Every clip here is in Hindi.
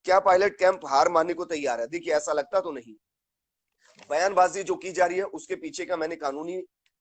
क्या पायलट कैंप हार मानने को तैयार है? देखिए, ऐसा लगता तो नहीं। बयानबाजी जो की जा रही है उसके पीछे का मैंने कानूनी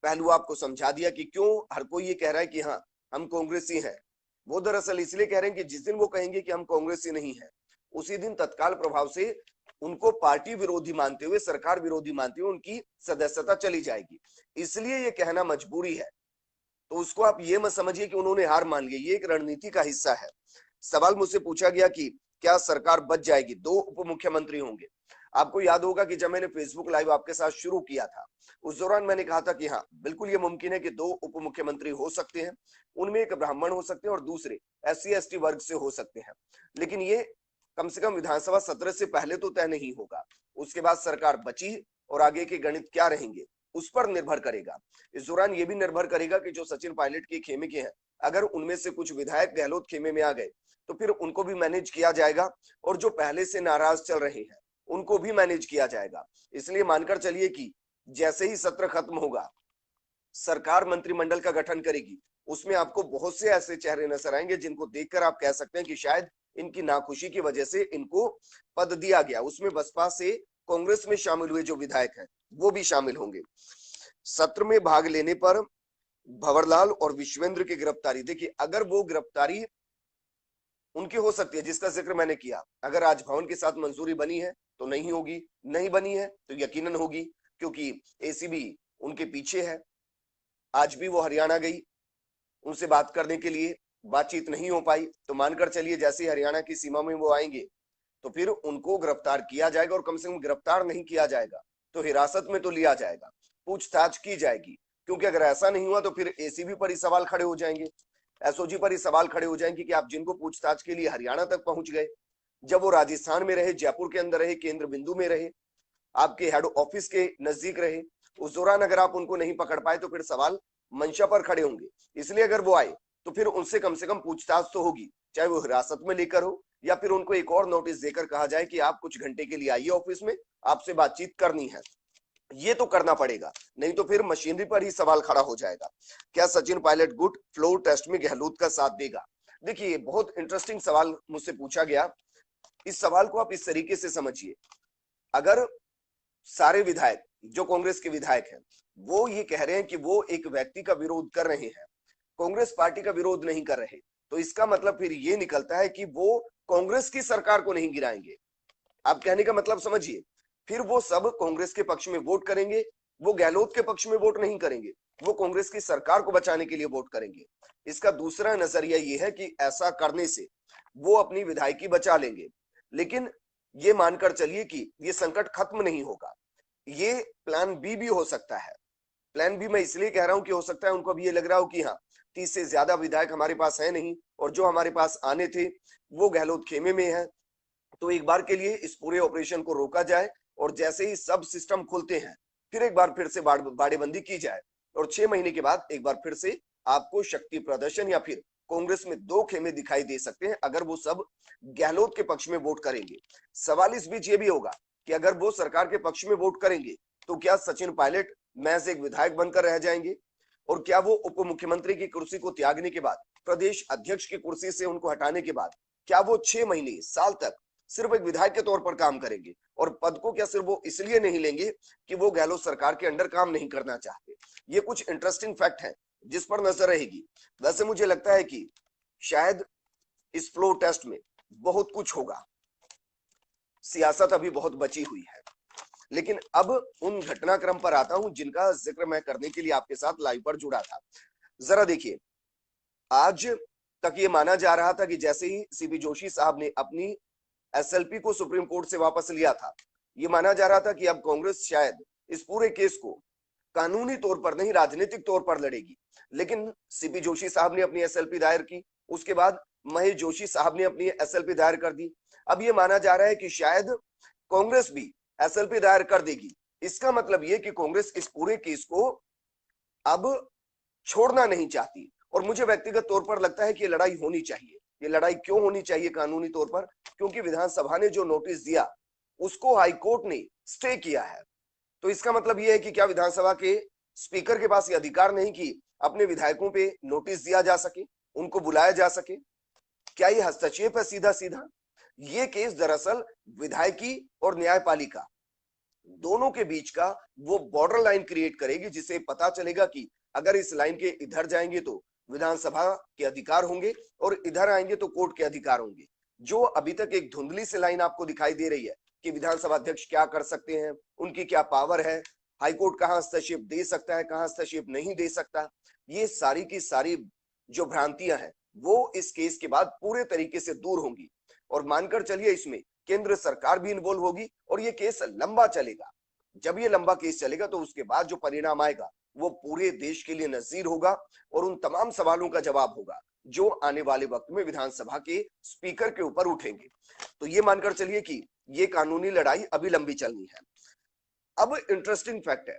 पहलू आपको समझा दिया कि क्यों हर कोई ये कह रहा है कि हाँ हम कांग्रेसी हैं। वो दरअसल इसलिए कह रहे हैं कि जिस दिन वो कहेंगे कि हम कांग्रेसी नहीं है, उसी दिन तत्काल प्रभाव से उनको पार्टी विरोधी मानते हुए, सरकार विरोधी मानते हुए उनकी सदस्यता चली जाएगी। इसलिए ये कहना मजबूरी है। तो उसको आप ये मत समझिए कि उन्होंने हार मान ली, ये एक रणनीति का हिस्सा है। सवाल मुझसे पूछा गया कि क्या सरकार बच जाएगी, 2 उप मुख्यमंत्री होंगे। आपको याद होगा कि जब मैंने फेसबुक लाइव आपके साथ शुरू किया था, उस दौरान मैंने कहा था कि हाँ बिल्कुल ये मुमकिन है कि 2 उप मुख्यमंत्री हो सकते हैं। उनमें एक ब्राह्मण हो सकते हैं और दूसरे SC ST वर्ग से हो सकते हैं। लेकिन ये कम से कम विधानसभा सत्र से पहले तो तय नहीं होगा। उसके बाद सरकार बची और आगे के गणित क्या रहेंगे उस पर निर्भर करेगा। इस दौरान ये भी निर्भर करेगा कि जो सचिन पायलट के खेमे के हैं, अगर उनमें से कुछ विधायक गहलोत खेमे में आ गए तो फिर उनको भी मैनेज किया जाएगा, और जो पहले से नाराज चल रहे हैं उनको भी मैनेज किया जाएगा। इसलिए मानकर चलिए कि जैसे ही सत्र खत्म होगा, सरकार मंत्रिमंडल का गठन करेगी, उसमें आपको बहुत से ऐसे चेहरे नजर आएंगे जिनको देखकर आप कह सकते हैं कि शायद इनकी नाखुशी की वजह से इनको पद दिया गया। उसमें बसपा से कांग्रेस में शामिल हुए जो विधायक हैं वो भी शामिल होंगे। सत्र में भाग लेने पर भंवरलाल और विश्वेंद्र की गिरफ्तारी, देखिए अगर वो गिरफ्तारी उनकी हो सकती है जिसका जिक्र मैंने किया, अगर राजभवन के साथ मंजूरी बनी है तो नहीं होगी, नहीं बनी है तो यकीनन होगी, क्योंकि ACB उनके पीछे है। आज भी वो हरियाणा गई उनसे बात करने के लिए, बातचीत नहीं हो पाई, तो मानकर चलिए जैसे ही हरियाणा की सीमा में वो आएंगे तो फिर उनको गिरफ्तार किया जाएगा, और कम से कम गिरफ्तार नहीं किया जाएगा तो हिरासत में तो लिया जाएगा, पूछताछ की जाएगी। क्योंकि अगर ऐसा नहीं हुआ तो फिर ACB पर ही सवाल खड़े हो जाएंगे, SOG पर ही सवाल खड़े हो जाएंगे कि आप जिनको पूछताछ के लिए हरियाणा तक पहुंच गए, जब वो राजस्थान में रहे, जयपुर के अंदर रहे, केंद्र बिंदु में रहे, आपके हेड ऑफिस के नजदीक रहे, उस दौरान अगर आप उनको नहीं पकड़ पाए तो फिर सवाल मंशा पर खड़े होंगे। इसलिए अगर वो आए तो फिर उनसे कम से कम पूछताछ तो होगी, चाहे वो हिरासत में लेकर हो या फिर उनको एक और नोटिस देकर कहा जाए कि आप कुछ घंटे के लिए आइए ऑफिस में, आपसे बातचीत करनी है। ये तो करना पड़ेगा, नहीं तो फिर मशीनरी पर ही सवाल खड़ा हो जाएगा। क्या सचिन पायलट गुट फ्लोर टेस्ट में गहलोत का साथ देगा? देखिए, बहुत इंटरेस्टिंग सवाल मुझसे पूछा गया। इस सवाल को आप इस तरीके से समझिए, अगर सारे विधायक जो कांग्रेस के विधायक हैं वो ये कह रहे हैं कि वो एक व्यक्ति का विरोध कर रहे हैं, कांग्रेस पार्टी का विरोध नहीं कर रहे, तो इसका मतलब फिर ये निकलता है कि वो कांग्रेस की सरकार को नहीं गिराएंगे। आप कहने का मतलब समझिए, फिर वो सब कांग्रेस के पक्ष में वोट करेंगे, वो गहलोत के पक्ष में वोट नहीं करेंगे, वो कांग्रेस की सरकार को बचाने के लिए वोट करेंगे। इसका दूसरा नजरिया ये है कि ऐसा करने से वो अपनी विधायकी बचा लेंगे। लेकिन ये मानकर चलिए कि ये संकट खत्म नहीं होगा, ये प्लान बी भी हो सकता है। प्लान बी मैं इसलिए कह रहा हूं कि हो सकता है उनको अब ये लग रहा हो कि हाँ 30 से ज्यादा विधायक हमारे पास है नहीं, और जो हमारे पास आने थे वो गहलोत खेमे में है, तो एक बार के लिए इस पूरे ऑपरेशन को रोका जाए, और जैसे ही सब सिस्टम खुलते हैं फिर एक बार फिर से बाड़ेबंदी की जाए, और 6 महीने के बाद एक बार फिर से आपको शक्ति प्रदर्शन या फिर कांग्रेस में 2 खेमे दिखाई दे सकते हैं अगर वो सब गहलोत के पक्ष में वोट करेंगे। सवाल इस बीच ये भी होगा कि अगर वो सरकार के पक्ष में वोट करेंगे तो क्या सचिन पायलट महज एक विधायक बनकर रह जाएंगे, और क्या वो उप मुख्यमंत्री की कुर्सी को त्यागने के बाद, प्रदेश अध्यक्ष की कुर्सी से उनको हटाने के बाद, क्या वो 6 महीने साल तक सिर्फ एक विधायक के तौर पर काम करेंगे, और पद को क्या सिर्फ वो इसलिए नहीं लेंगे कि वो गहलोत सरकार के अंडर काम नहीं करना चाहते? ये कुछ इंटरेस्टिंग फैक्ट है जिस पर नजर रहेगी। वैसे मुझे लगता है कि शायद इस फ्लोर टेस्ट में बहुत कुछ होगा, सियासत अभी बहुत बची हुई है। लेकिन अब उन घटनाक्रम पर आता हूं जिनका जिक्र मैं करने के लिए आपके साथ लाइव पर जुड़ा था। जरा देखिए, आज तक ये माना जा रहा था कि जैसे ही CP जोशी साहब ने अपनी SLP को सुप्रीम कोर्ट से वापस लिया था, ये माना जा रहा था कि अब कांग्रेस शायद इस पूरे केस को कानूनी तौर पर नहीं राजनीतिक तौर पर लड़ेगी। लेकिन CP जोशी साहब ने अपनी SLP दायर की, उसके बाद महेश जोशी साहब ने अपनी SLP दायर कर दी। अब ये माना जा रहा है कि शायद कांग्रेस भी SLP दायर कर देगी। इसका मतलब ये कि कांग्रेस इस पूरे केस को अब छोड़ना नहीं चाहती, और मुझे व्यक्तिगत तौर पर लगता है कि ये लड़ाई होनी चाहिए। ये लड़ाई क्यों होनी चाहिए कानूनी तौर पर? क्योंकि विधानसभा ने जो नोटिस दिया उसको हाईकोर्ट ने स्टे किया है। तो इसका मतलब यह है कि क्या विधानसभा के स्पीकर के पास ये अधिकार नहीं कि अपने विधायकों पे नोटिस दिया जा सके, उनको बुलाया जा सके? क्या ये हस्तक्षेप है सीधा सीधा? ये केस दरअसल विधायकी और न्यायपालिका दोनों के बीच का वो बॉर्डर लाइन क्रिएट करेगी, जिससे पता चलेगा कि अगर इस लाइन के इधर जाएंगे तो विधानसभा के अधिकार होंगे और इधर आएंगे तो कोर्ट के अधिकार होंगे। जो अभी तक एक धुंधली से लाइन आपको दिखाई दे रही है कि विधानसभा अध्यक्ष क्या कर सकते हैं, उनकी क्या पावर है, हाईकोर्ट कहां हस्तक्षेप दे सकता है, कहां हस्तक्षेप नहीं दे सकता, ये सारी की सारी जो भ्रांतियां हैं वो इस केस के बाद पूरे तरीके से दूर होंगी। और मानकर चलिए इसमें केंद्र सरकार भी इन्वॉल्व होगी और ये केस लंबा चलेगा। जब ये लंबा केस चलेगा तो उसके बाद जो परिणाम आएगा वो पूरे देश के लिए नजीर होगा और उन तमाम सवालों का जवाब होगा जो आने वाले वक्त में विधानसभा के स्पीकर के ऊपर उठेंगे। तो ये मानकर चलिए कि ये कानूनी लड़ाई अभी लंबी चलनी है। अब इंटरेस्टिंग फैक्ट है,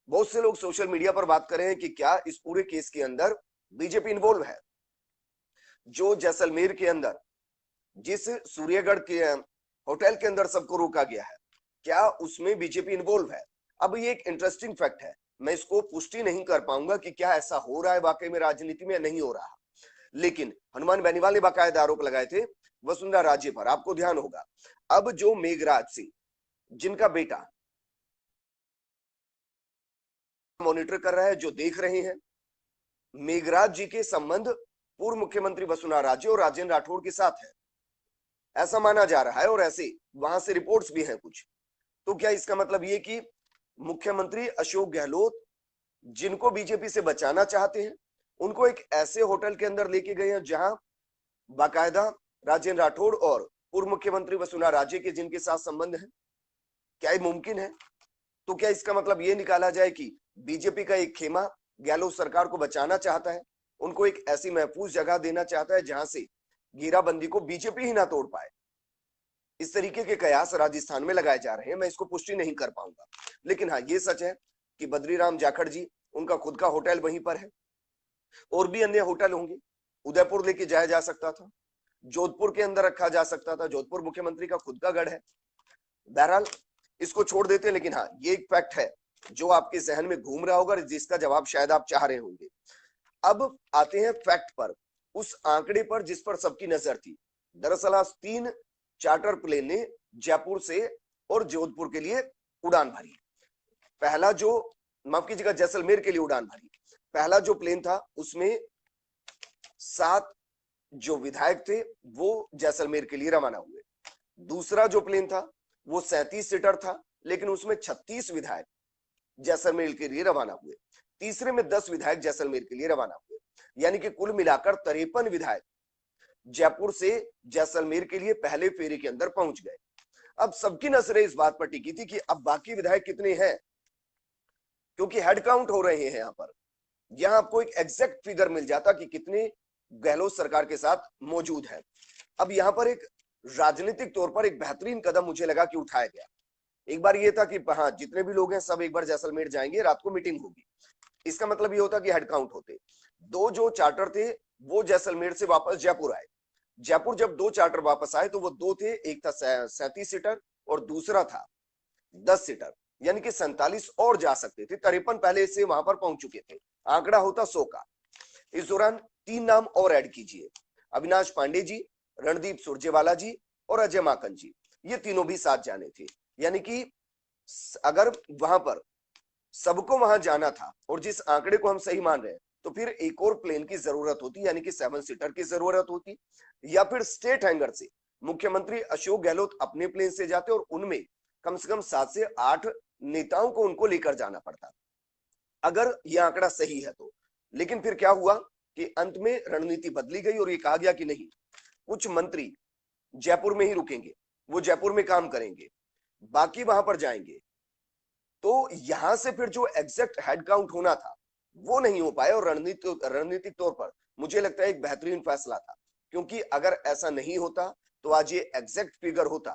बहुत से लोग सोशल मीडिया पर बात कर रहे हैं कि क्या इस पूरे केस के अंदर बीजेपी इन्वॉल्व है। जो जैसलमेर के अंदर जिस सूर्यगढ़ के होटल के अंदर सबको रोका गया है, क्या उसमें बीजेपी इन्वॉल्व है? अब ये एक इंटरेस्टिंग फैक्ट है, मैं इसको पुष्टि नहीं कर पाऊंगा कि क्या ऐसा हो रहा है वाकई में राजनीति में नहीं हो रहा, लेकिन हनुमान बेनीवाल ने बाकायदा आरोप लगाए थे वसुंधरा राजे पर। आपको ध्यान होगा अब जो मेघराज सिंह जिनका बेटा मॉनिटर कर रहा है, जो देख रहे हैं, मेघराज जी के संबंध पूर्व मुख्यमंत्री वसुंधरा राजे और राजेंद्र राठौड़ के साथ है, ऐसा माना जा रहा है और ऐसे वहां से रिपोर्ट्स भी हैं कुछ। तो क्या इसका मतलब ये कि मुख्यमंत्री अशोक गहलोत जिनको बीजेपी से बचाना चाहते हैं उनको एक ऐसे होटल के अंदर लेके गए हैं जहां बाकायदा राजेंद्र राठौड़ और पूर्व मुख्यमंत्री वसुंधरा राजे के जिनके साथ संबंध है? क्या ये मुमकिन है? तो क्या इसका मतलब ये निकाला जाए कि बीजेपी का एक खेमा गहलोत सरकार को बचाना चाहता है, उनको एक ऐसी महफूज जगह देना चाहता है जहां से घेराबंदी को बीजेपी ही ना तोड़ पाए? इस तरीके के कयास राजस्थान में लगाए जा रहे हैं, मैं इसको पुष्टि नहीं कर पाऊंगा, लेकिन हाँ ये सच है कि बद्रीराम जाखड़ जी उनका खुद का होटल वहीं पर है और भी अन्य होटल होंगे। उदयपुर लेके जाया जा सकता था, जोधपुर के अंदर रखा जा सकता था, जोधपुर मुख्यमंत्री का खुद का गढ़ है। बहरहाल इसको छोड़ देते हैं, लेकिन हाँ ये एक फैक्ट है जो आपके जहन में घूम रहा होगा, जिसका जवाब शायद आप चाह रहे होंगे। अब आते हैं फैक्ट पर, उस आंकड़े पर जिस पर सबकी नजर थी। दरअसल आज 3 चार्टर प्लेन ने जयपुर से और जोधपुर के लिए उड़ान भरी। पहला जो, माफ कीजिएगा, जैसलमेर के लिए उड़ान भरी। पहला जो प्लेन था उसमें 7 जो विधायक थे वो जैसलमेर के लिए रवाना हुए। दूसरा जो प्लेन था वो 37 सीटर था, लेकिन उसमें 36 विधायक जैसलमेर के लिए रवाना हुए। तीसरे में 10 विधायक जैसलमेर के लिए रवाना हुए, यानी कि कुल मिलाकर 53 विधायक जयपुर से जैसलमेर के लिए पहले फेरे के अंदर पहुंच गए। अब सबकी नजरें इस बात पर टिकी थी कि अब बाकी विधायक कितने हैं, क्योंकि हेड काउंट हो रहे हैं। यहां आपको एक एग्जैक्ट फिगर मिल जाता कि कितने गहलोत सरकार के साथ मौजूद है। अब यहां पर एक राजनीतिक तौर पर एक बेहतरीन कदम मुझे लगा कि उठाया गया। एक बार ये था कि हाँ जितने भी लोग हैं सब एक बार जैसलमेर जाएंगे, रात को मीटिंग होगी। इसका मतलब ये होता कि हेड काउंट होते। 2 जो चार्टर थे वो जैसलमेर से वापस जयपुर आए। जयपुर जब 2 चार्टर वापस आए तो वो 2 थे, एक था 37 सीटर और दूसरा था 10 सीटर, यानी कि 47 और जा सकते थे। 53 पहले से वहां पर पहुंच चुके थे, आंकड़ा होता 100 का। इस दौरान 3 नाम और ऐड कीजिए, अविनाश पांडे जी, रणदीप सुरजेवाला जी और अजय माकन जी, ये तीनों भी साथ जाने थे। यानी कि अगर वहां पर सबको वहां जाना था और जिस आंकड़े को हम सही मान रहे हैं तो फिर एक और प्लेन की जरूरत होती, यानी कि 7 सीटर की जरूरत होती, या फिर स्टेट हैंगर से मुख्यमंत्री अशोक गहलोत अपने प्लेन से जाते और उनमें कम से कम 7 से 8 नेताओं को उनको लेकर जाना पड़ता, अगर यह आंकड़ा सही है तो। लेकिन फिर क्या हुआ कि अंत में रणनीति बदली गई और ये कहा गया कि नहीं, कुछ मंत्री जयपुर में ही रुकेंगे, वो जयपुर में काम करेंगे, बाकी वहां पर जाएंगे। तो यहां से फिर जो एग्जैक्ट हेड काउंट होना था वो नहीं हो पाया और रणनीतिक तौर पर मुझे लगता है एक बेहतरीन फैसला था, क्योंकि अगर ऐसा नहीं होता तो आज ये एग्जैक्ट फिगर होता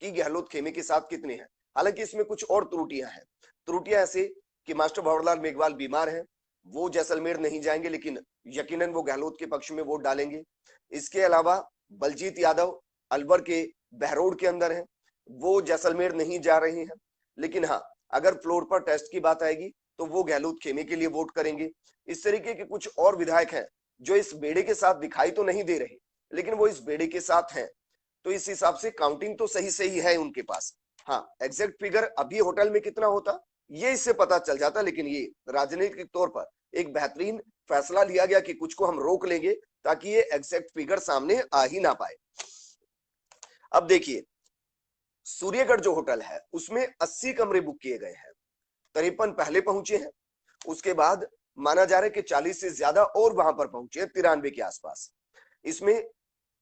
कि गहलोत खेमे के साथ कितने हैं। हालांकि इसमें कुछ और त्रुटियां हैं। त्रुटियां ऐसे कि मास्टर भंवरलाल मेघवाल बीमार हैं, वो जैसलमेर नहीं जाएंगे, लेकिन यकीनन वो गहलोत के पक्ष में वोट डालेंगे। इसके अलावा बलजीत यादव अलवर के बहरोड के अंदर है, वो जैसलमेर नहीं जा रहे हैं, लेकिन हाँ अगर फ्लोर पर टेस्ट की बात आएगी तो वो गहलोत खेमे के लिए वोट करेंगे। इस तरीके के कुछ और विधायक हैं जो इस बेड़े के साथ दिखाई तो नहीं दे रहे, लेकिन वो इस बेड़े के साथ हैं। तो इस हिसाब से काउंटिंग तो सही सही है उनके पास। हाँ, एग्जैक्ट फिगर अभी होटल में कितना होता ये इससे पता चल जाता, लेकिन ये राजनीतिक तौर पर एक बेहतरीन फैसला लिया गया कि कुछ को हम रोक लेंगे ताकि ये एग्जैक्ट फिगर सामने आ ही ना पाए। अब देखिए, सूर्यगढ़ जो होटल है उसमें 80 कमरे बुक किए गए हैं, 53 पहले पहुंचे हैं, उसके बाद माना जा रहा है कि 40 से ज्यादा और वहां पर पहुंचे हैं, 93 के आसपास। इसमें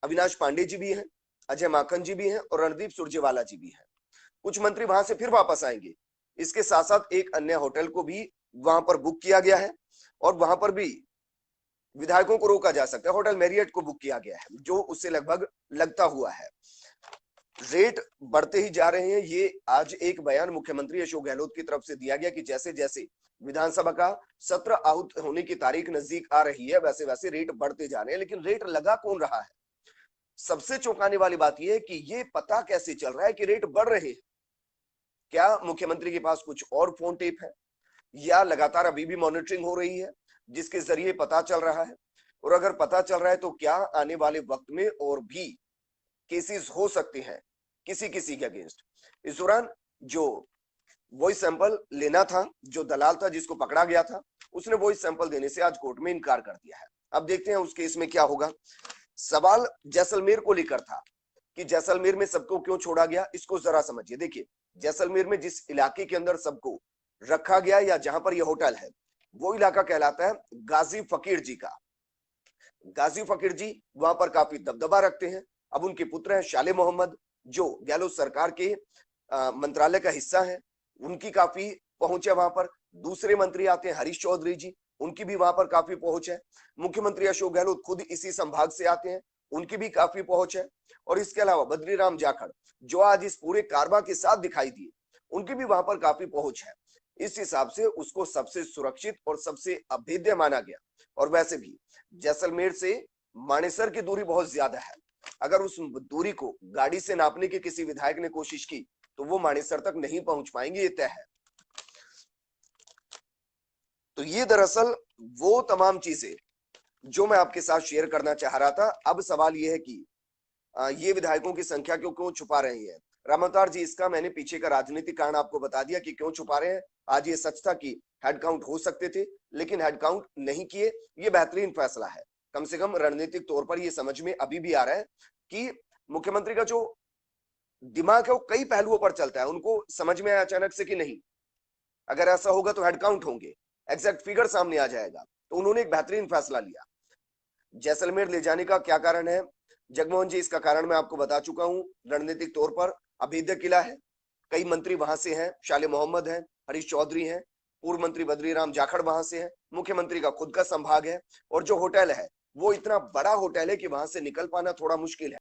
अविनाश पांडे जी भी हैं, अजय माकन जी भी हैं और रणदीप सुरजेवाला जी भी हैं। कुछ मंत्री वहां से फिर वापस आएंगे। इसके साथ साथ एक अन्य होटल को भी वहां पर बुक किया गया है और वहां पर भी विधायकों को रोका जा सकता है। होटल मैरियट को बुक किया गया है जो उससे लगभग लगता हुआ है। रेट बढ़ते ही जा रहे हैं। ये आज एक बयान मुख्यमंत्री अशोक गहलोत की तरफ से दिया गया कि जैसे जैसे विधानसभा का सत्र आहूत होने की तारीख नजदीक आ रही है वैसे वैसे रेट बढ़ते जा रहे हैं, लेकिन रेट लगा कौन रहा है? सबसे चौंकाने वाली बात यह है कि ये पता कैसे चल रहा है कि रेट बढ़ रहे हैं? क्या मुख्यमंत्री के पास कुछ और फोन टेप है या लगातार अभी भी मॉनिटरिंग हो रही है जिसके जरिए पता चल रहा है? और अगर पता चल रहा है तो क्या आने वाले वक्त में और भी केसेस हो सकते हैं किसी किसी के अगेंस्ट? इस दौरान जो वॉइस सैंपल लेना था, जो दलाल था जिसको पकड़ा गया था, उसने वॉइस सैंपल देने से आज कोर्ट में इनकार कर दिया है। अब देखते हैं उस केस में क्या होगा। सवाल जैसलमेर को लेकर था कि जैसलमेर में सबको क्यों छोड़ा गया, इसको जरा समझिए। देखिए, जैसलमेर में जिस इलाके के अंदर सबको रखा गया या जहां पर यह होटल है वो इलाका कहलाता है गाजी फकीर जी का। गाजी फकीर जी वहां पर काफी दबदबा रखते हैं। अब उनके पुत्र हैं शाले मोहम्मद जो गहलोत सरकार के मंत्रालय का हिस्सा है, उनकी काफी पहुंच है वहां पर। दूसरे मंत्री आते हैं हरीश चौधरी जी, उनकी भी वहां पर काफी पहुंच है। मुख्यमंत्री अशोक गहलोत खुद इसी संभाग से आते हैं, उनकी भी काफी पहुंच है। और इसके अलावा बद्रीराम जाखड़ जो आज इस पूरे कारवां के साथ दिखाई दिए, उनकी भी वहां पर काफी पहुंच है। इस हिसाब से उसको सबसे सुरक्षित और सबसे अभेद्य माना गया। और वैसे भी जैसलमेर से मानेसर की दूरी बहुत ज्यादा है। अगर उस दूरी को गाड़ी से नापने की किसी विधायक ने कोशिश की तो वो मानेसर तक नहीं पहुंच पाएंगे, ये तय है। तो ये दरअसल वो तमाम चीजें जो मैं आपके साथ शेयर करना चाह रहा था। अब सवाल ये है कि ये विधायकों की संख्या क्यों छुपा रहे हैं राम अवतार जी? इसका मैंने पीछे का राजनीतिक कारण आपको बता दिया कि क्यों छुपा रहे हैं। आज ये सच था कि हेड काउंट हो सकते थे लेकिन हेड काउंट नहीं किए, ये बेहतरीन फैसला है। कम से कम रणनीतिक तौर पर ये समझ में अभी भी आ रहा है कि मुख्यमंत्री का जो दिमाग है वो कई पहलुओं पर चलता है। उनको समझ में आया अचानक से कि नहीं, अगर ऐसा होगा तो हेड काउंट होंगे, एग्जैक्ट फिगर सामने आ जाएगा, तो उन्होंने एक बेहतरीन फैसला लिया। जैसलमेर ले जाने का क्या कारण है जगमोहन जी? इसका कारण मैं आपको बता चुका हूं। रणनीतिक तौर पर अभेद्य किला है, कई मंत्री वहां से हैं, शाले मोहम्मद हैं, हरीश चौधरी हैं, पूर्व मंत्री बद्रीराम जाखड़ वहां से हैं, मुख्यमंत्री का खुद का संभाग है और जो होटल है वो इतना बड़ा होटल है कि वहां से निकल पाना थोड़ा मुश्किल है।